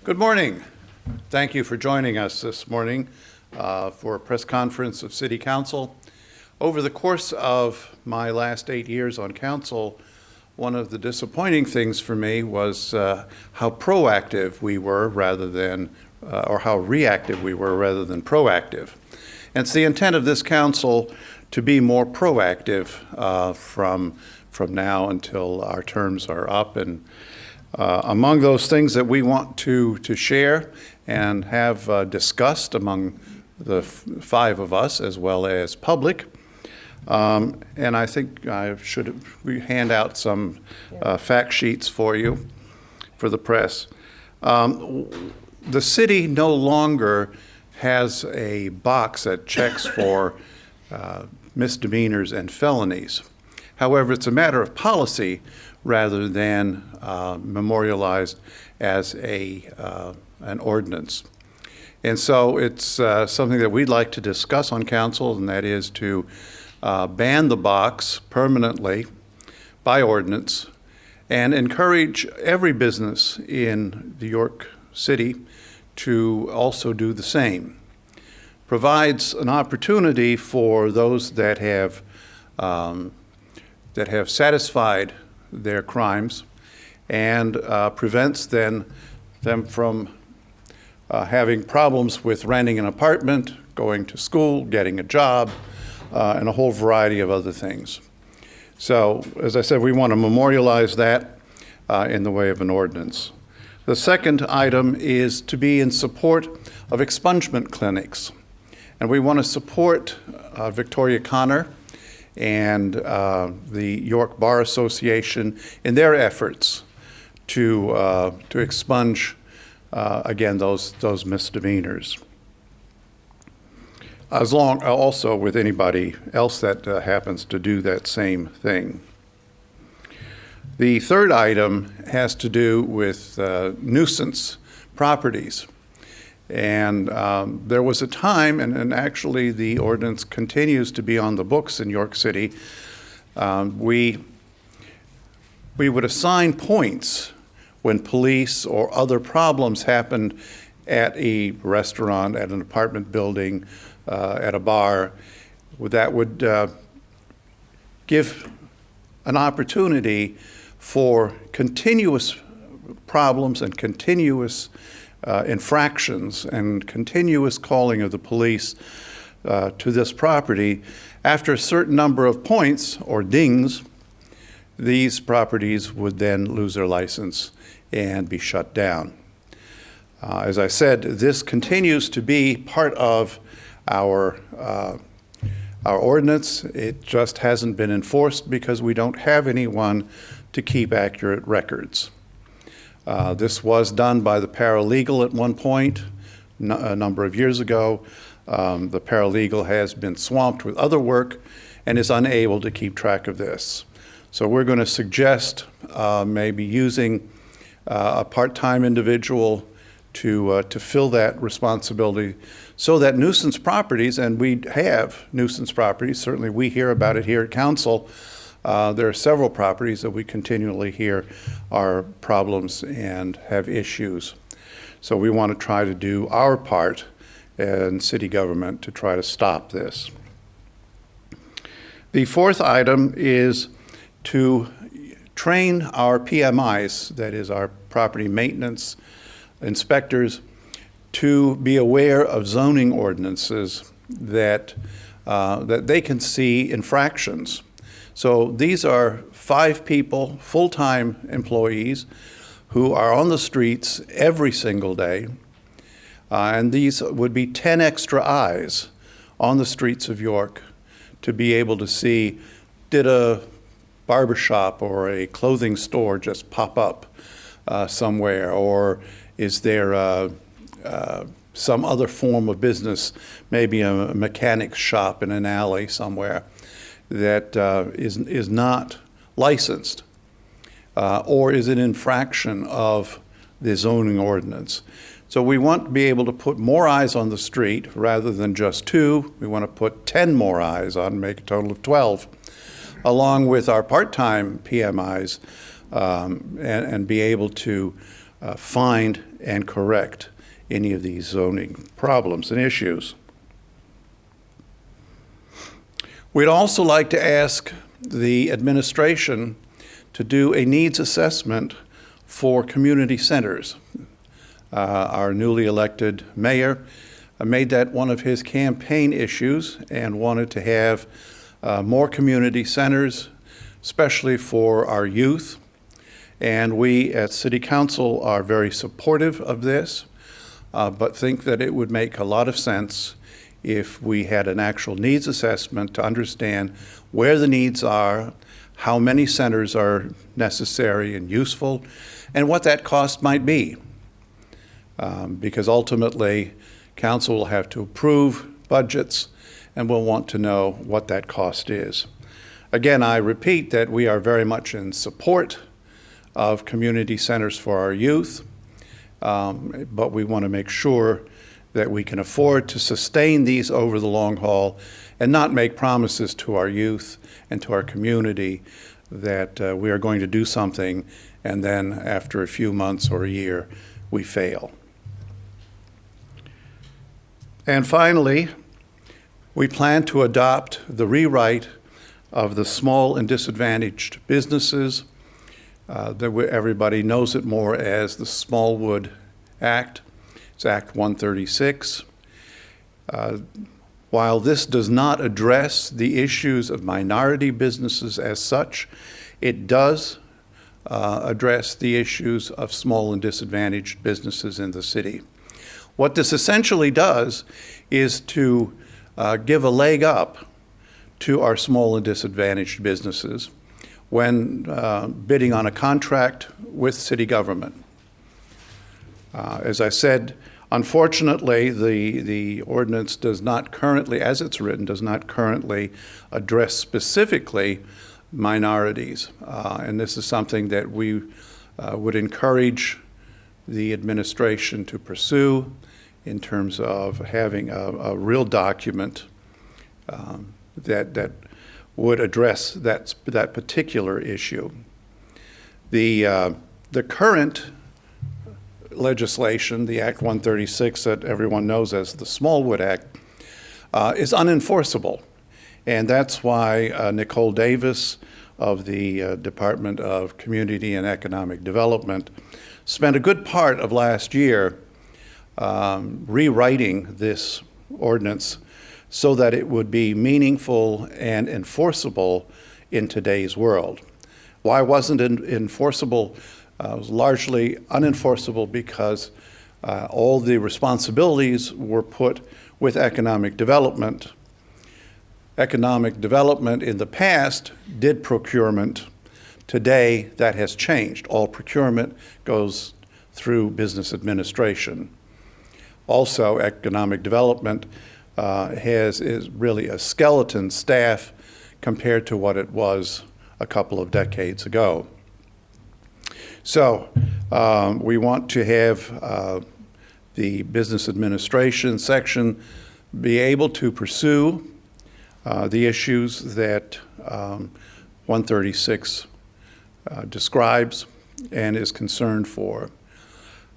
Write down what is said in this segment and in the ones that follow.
Good morning. Thank you for joining us this morning for a press conference of City Council. Over the course of my last 8 years on council, one of the disappointing things for me was how proactive we were rather than, or how reactive we were rather than proactive. And it's the intent of this council to be more proactive from now until our terms are up. And among those things that we want to share and have discussed among the five of us as well as public, and I think I should hand out some fact sheets for you, for the press. The city no longer has a box that checks for misdemeanors and felonies. However, it's a matter of policy rather than memorialized as an ordinance. And so it's something that we'd like to discuss on council, and that is to ban the box permanently by ordinance and encourage every business in the York City to also do the same. Provides an opportunity for those that have satisfied their crimes and prevents them from having problems with renting an apartment, going to school, getting a job, and a whole variety of other things. So, as I said, we want to memorialize that in the way of an ordinance. The second item is to be in support of expungement clinics. And we want to support Victoria Connor and the York Bar Association in their efforts to expunge, again, those misdemeanors. Also with anybody else that happens to do that same thing. The third item has to do with nuisance properties. And there was a time, and actually the ordinance continues to be on the books in York City, we would assign points when police or other problems happened at a restaurant, at an apartment building, at a bar, that would give an opportunity for continuous problems and continuous infractions and continuous calling of the police to this property. After a certain number of points or dings, these properties would then lose their license and be shut down. As I said, this continues to be part of our ordinance. It just hasn't been enforced because we don't have anyone to keep accurate records. This was done by the paralegal at one point, a number of years ago. The paralegal has been swamped with other work and is unable to keep track of this. So we're going to suggest maybe using a part-time individual to fill that responsibility so that nuisance properties, and we have nuisance properties, certainly we hear about it here at council. There are several properties that we continually hear are problems and have issues. So we want to try to do our part in city government to try to stop this. The fourth item is to train our PMIs, that is our property maintenance inspectors, to be aware of zoning ordinances that they can see infractions. So these are 5 people, full-time employees, who are on the streets every single day. And these would be 10 extra eyes on the streets of York to be able to see, did a barbershop or a clothing store just pop up somewhere, or is there some other form of business, maybe a mechanic shop in an alley somewhere, that is not licensed, or is an infraction of the zoning ordinance. So we want to be able to put more eyes on the street rather than just 2. We want to put 10 more eyes on, make a total of 12, along with our part-time PMIs, and be able to find and correct any of these zoning problems and issues. We'd also like to ask the administration to do a needs assessment for community centers. Our newly elected mayor made that one of his campaign issues and wanted to have more community centers, especially for our youth. And we at City Council are very supportive of this, but think that it would make a lot of sense if we had an actual needs assessment to understand where the needs are, how many centers are necessary and useful, and what that cost might be. Because ultimately, council will have to approve budgets and will want to know what that cost is. Again, I repeat that we are very much in support of community centers for our youth, but we want to make sure that we can afford to sustain these over the long haul and not make promises to our youth and to our community that we are going to do something and then after a few months or a year, we fail. And finally, we plan to adopt the rewrite of the Small and Disadvantaged Businesses. Everybody knows it more as the Smallwood Act. It's Act 136. While this does not address the issues of minority businesses as such, it does address the issues of small and disadvantaged businesses in the city. What this essentially does is to give a leg up to our small and disadvantaged businesses when bidding on a contract with city government. As I said, unfortunately, the ordinance does not currently, as it's written, does not currently address specifically minorities. And this is something that we would encourage the administration to pursue in terms of having a real document that would address that particular issue. The current legislation, the Act 136 that everyone knows as the Smallwood Act, is unenforceable. And that's why Nicole Davis of the Department of Community and Economic Development spent a good part of last year rewriting this ordinance so that it would be meaningful and enforceable in today's world. Why wasn't it enforceable? It was largely unenforceable because all the responsibilities were put with economic development. Economic development in the past did procurement. Today, that has changed. All procurement goes through business administration. Also, economic development is really a skeleton staff compared to what it was a couple of decades ago. So we want to have the business administration section be able to pursue the issues that 136 describes and is concerned for.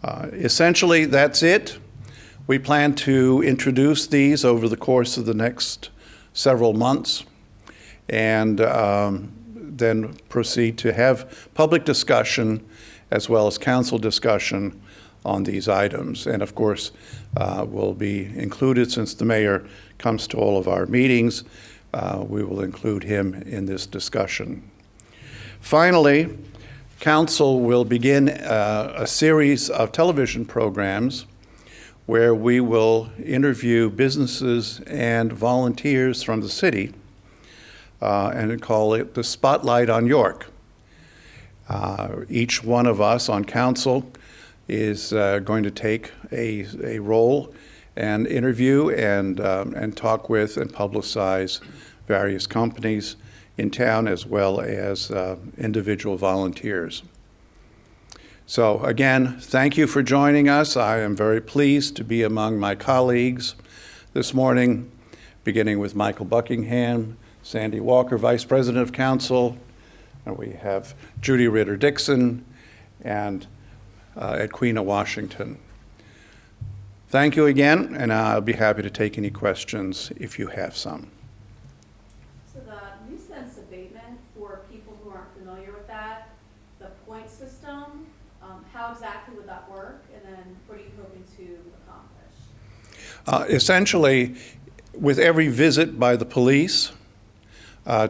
Essentially, that's it. We plan to introduce these over the course of the next several months and then proceed to have public discussion as well as council discussion on these items. And of course, will be included, since the mayor comes to all of our meetings, we will include him in this discussion. Finally, council will begin a series of television programs where we will interview businesses and volunteers from the city and call it the Spotlight on York. Each one of us on council is going to take a role and interview and talk with and publicize various companies in town as well as individual volunteers. So again, thank you for joining us. I am very pleased to be among my colleagues this morning, beginning with Michael Buckingham, Sandy Walker, Vice President of Council, and we have Judy Ritter-Dixon, and at Queen of Washington. Thank you again, and I'll be happy to take any questions if you have some. So the nuisance abatement, for people who aren't familiar with that, the point system, how exactly would that work? And then what are you hoping to accomplish? Essentially, with every visit by the police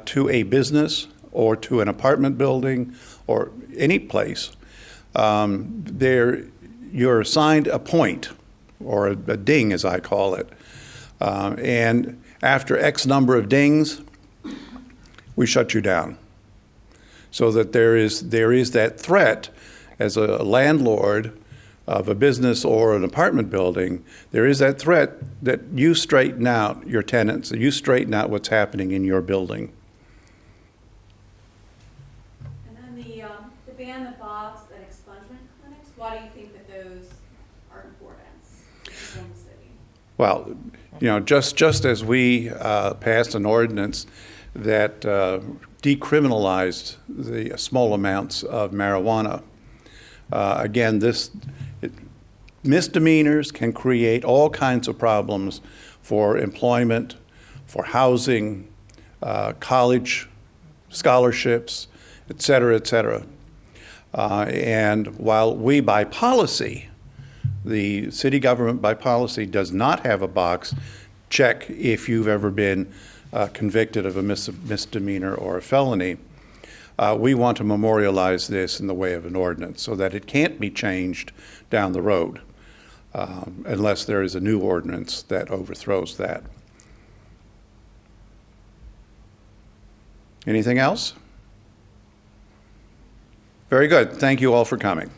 to a business or to an apartment building or any place, you're assigned a point, or a ding as I call it. And after X number of dings, we shut you down. So that there is that threat as a landlord of a business or an apartment building, there is that threat that you straighten out your tenants, that you straighten out what's happening in your building. And then the ban the box and expungement clinics, why do you think that those are important in the city? Well, you know, just as we passed an ordinance that decriminalized the small amounts of marijuana, again, misdemeanors can create all kinds of problems for employment, for housing, college scholarships, et cetera, et cetera. And while we, by policy, the city government by policy does not have a box, check if you've ever been convicted of a misdemeanor or a felony, we want to memorialize this in the way of an ordinance so that it can't be changed down the road unless there is a new ordinance that overthrows that. Anything else? Very good. Thank you all for coming.